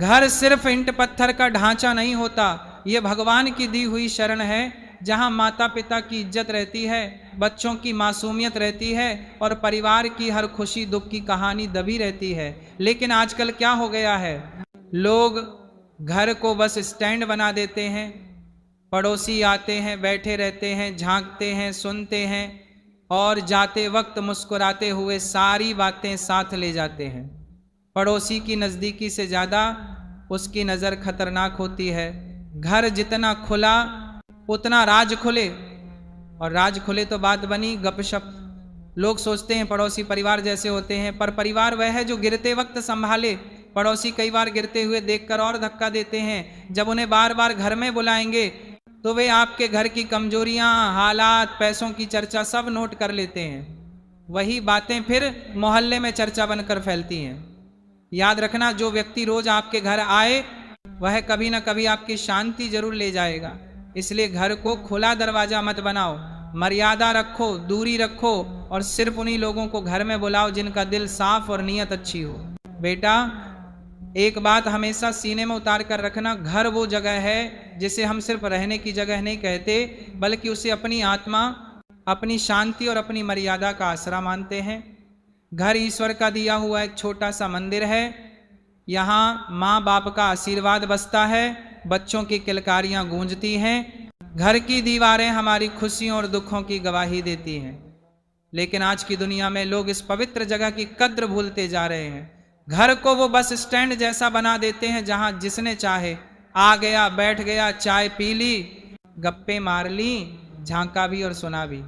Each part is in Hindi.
घर सिर्फ ईंट पत्थर का ढांचा नहीं होता, ये भगवान की दी हुई शरण है, जहां माता पिता की इज्जत रहती है, बच्चों की मासूमियत रहती है और परिवार की हर खुशी दुख की कहानी दबी रहती है। लेकिन आजकल क्या हो गया है, लोग घर को बस स्टैंड बना देते हैं, पड़ोसी आते हैं, बैठे रहते हैं, झांकते हैं, सुनते हैं और जाते वक्त मुस्कुराते हुए सारी बातें साथ ले जाते हैं। पड़ोसी की नज़दीकी से ज़्यादा उसकी नज़र खतरनाक होती है। घर जितना खुला उतना राज खुले, और राज खुले तो बात बनी गपशप। लोग सोचते हैं पड़ोसी परिवार जैसे होते हैं, पर परिवार वह है जो गिरते वक्त संभाले। पड़ोसी कई बार गिरते हुए देखकर और धक्का देते हैं। जब उन्हें बार बार घर में बुलाएंगे तो वे आपके घर की कमजोरियां, हालात, पैसों की चर्चा सब नोट कर लेते हैं। वही बातें फिर मोहल्ले में चर्चा बनकर फैलती हैं। याद रखना, जो व्यक्ति रोज आपके घर आए वह कभी ना कभी आपकी शांति जरूर ले जाएगा। इसलिए घर को खुला दरवाजा मत बनाओ, मर्यादा रखो, दूरी रखो और सिर्फ उन्हीं लोगों को घर में बुलाओ जिनका दिल साफ और नीयत अच्छी हो। बेटा, एक बात हमेशा सीने में उतार कर रखना, घर वो जगह है जिसे हम सिर्फ रहने की जगह नहीं कहते, बल्कि उसे अपनी आत्मा, अपनी शांति और अपनी मर्यादा का आसरा मानते हैं। घर ईश्वर का दिया हुआ एक छोटा सा मंदिर है। यहाँ माँ बाप का आशीर्वाद बसता है, बच्चों की किलकारियाँ गूंजती हैं, घर की दीवारें हमारी खुशियों और दुखों की गवाही देती हैं। लेकिन आज की दुनिया में लोग इस पवित्र जगह की कद्र भूलते जा रहे हैं। घर को वो बस स्टैंड जैसा बना देते हैं जहां जिसने चाहे आ गया, बैठ गया, चाय पी ली, गप्पे मार ली, झांका भी और सुना भी,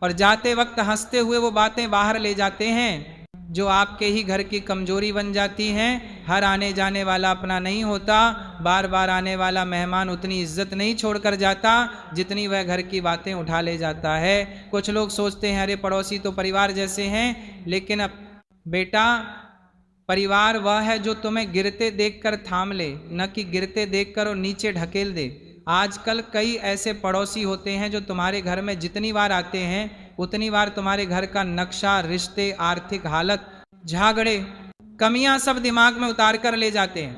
और जाते वक्त हंसते हुए वो बातें बाहर ले जाते हैं जो आपके ही घर की कमजोरी बन जाती हैं। हर आने जाने वाला अपना नहीं होता, बार बार आने वाला मेहमान उतनी इज्जत नहीं छोड़कर जाता जितनी वह घर की बातें उठा ले जाता है। कुछ लोग सोचते हैं अरे पड़ोसी तो परिवार जैसे हैं, लेकिन अब बेटा, परिवार वह है जो तुम्हें गिरते देखकर थाम ले, न कि गिरते देखकर और नीचे ढकेल दे। आजकल कई ऐसे पड़ोसी होते हैं जो तुम्हारे घर में जितनी बार आते हैं उतनी बार तुम्हारे घर का नक्शा, रिश्ते, आर्थिक हालत, झगड़े, कमियां सब दिमाग में उतार कर ले जाते हैं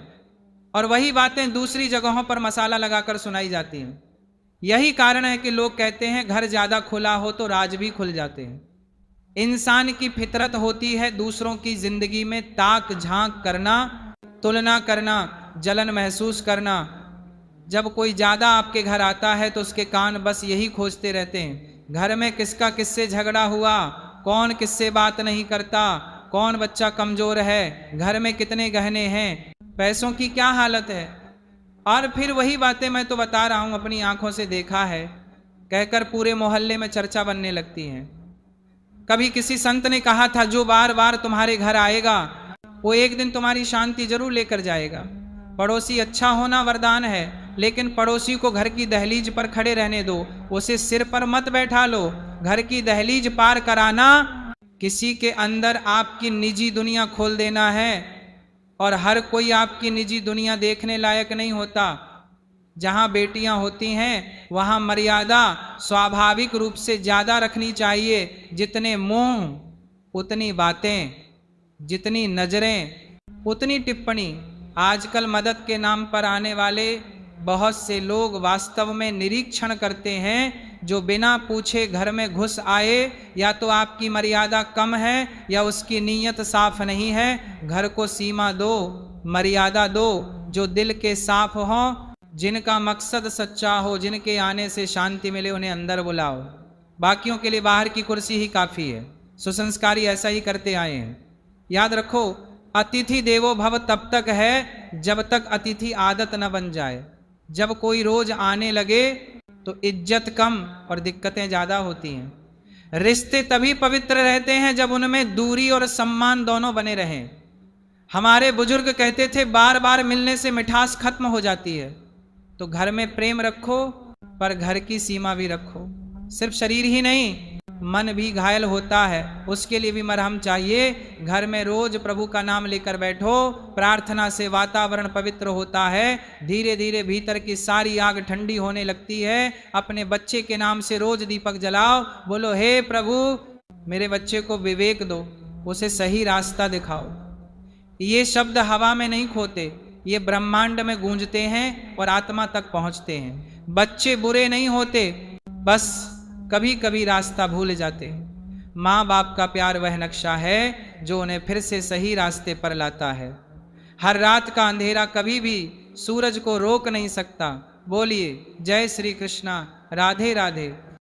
और वही बातें दूसरी जगहों पर मसाला लगाकर सुनाई जाती हैं। यही कारण है कि लोग कहते हैं घर ज्यादा खुला हो तो राज भी खुल जाते हैं। इंसान की फितरत होती है दूसरों की जिंदगी में ताक झांक करना, तुलना करना, जलन महसूस करना। जब कोई ज्यादा आपके घर आता है तो उसके कान बस यही खोजते रहते हैं, घर में किसका किससे झगड़ा हुआ, कौन किससे बात नहीं करता, कौन बच्चा कमजोर है, घर में कितने गहने हैं, पैसों की क्या हालत है। और फिर वही बातें मैं तो बता रहा हूं, अपनी आंखों से देखा है, कहकर पूरे मोहल्ले में चर्चा बनने लगती है। कभी किसी संत ने कहा था, जो बार बार तुम्हारे घर आएगा वो एक दिन तुम्हारी शांति जरूर लेकर जाएगा। पड़ोसी अच्छा होना वरदान है, लेकिन पड़ोसी को घर की दहलीज पर खड़े रहने दो, उसे सिर पर मत बैठा लो। घर की दहलीज पार कराना किसी के अंदर आपकी निजी दुनिया खोल देना है, और हर कोई आपकी निजी दुनिया देखने लायक नहीं होता। जहां बेटियां होती हैं वहां मर्यादा स्वाभाविक रूप से ज्यादा रखनी चाहिए। जितने मुंह उतनी बातें, जितनी नजरें उतनी टिप्पणी। आजकल मदद के नाम पर आने वाले बहुत से लोग वास्तव में निरीक्षण करते हैं, जो बिना पूछे घर में घुस आए, या तो आपकी मर्यादा कम है या उसकी नीयत साफ नहीं है। घर को सीमा दो, मर्यादा दो। जो दिल के साफ हों, जिनका मकसद सच्चा हो, जिनके आने से शांति मिले, उन्हें अंदर बुलाओ। बाकियों के लिए बाहर की कुर्सी ही काफी है। सुसंस्कारी ऐसा ही करते आए हैं। याद रखो, अतिथि देवो भव तब तक है जब तक अतिथि आदत न बन जाए। जब कोई रोज आने लगे तो इज्जत कम और दिक्कतें ज्यादा होती हैं। रिश्ते तभी पवित्र रहते हैं जब उनमें दूरी और सम्मान दोनों बने रहें। हमारे बुजुर्ग कहते थे, बार बार मिलने से मिठास खत्म हो जाती है। तो घर में प्रेम रखो, पर घर की सीमा भी रखो। सिर्फ शरीर ही नहीं, मन भी घायल होता है, उसके लिए भी मरहम चाहिए। घर में रोज प्रभु का नाम लेकर बैठो, प्रार्थना से वातावरण पवित्र होता है। धीरे धीरे भीतर की सारी आग ठंडी होने लगती है। अपने बच्चे के नाम से रोज दीपक जलाओ, बोलो, हे प्रभु मेरे बच्चे को विवेक दो, उसे सही रास्ता दिखाओ। ये शब्द हवा में नहीं खोते, ये ब्रह्मांड में गूंजते हैं और आत्मा तक पहुंचते हैं। बच्चे बुरे नहीं होते, बस कभी कभी रास्ता भूल जाते। माँ बाप का प्यार वह नक्शा है जो उन्हें फिर से सही रास्ते पर लाता है। हर रात का अंधेरा कभी भी सूरज को रोक नहीं सकता। बोलिए जय श्री कृष्णा, राधे राधे।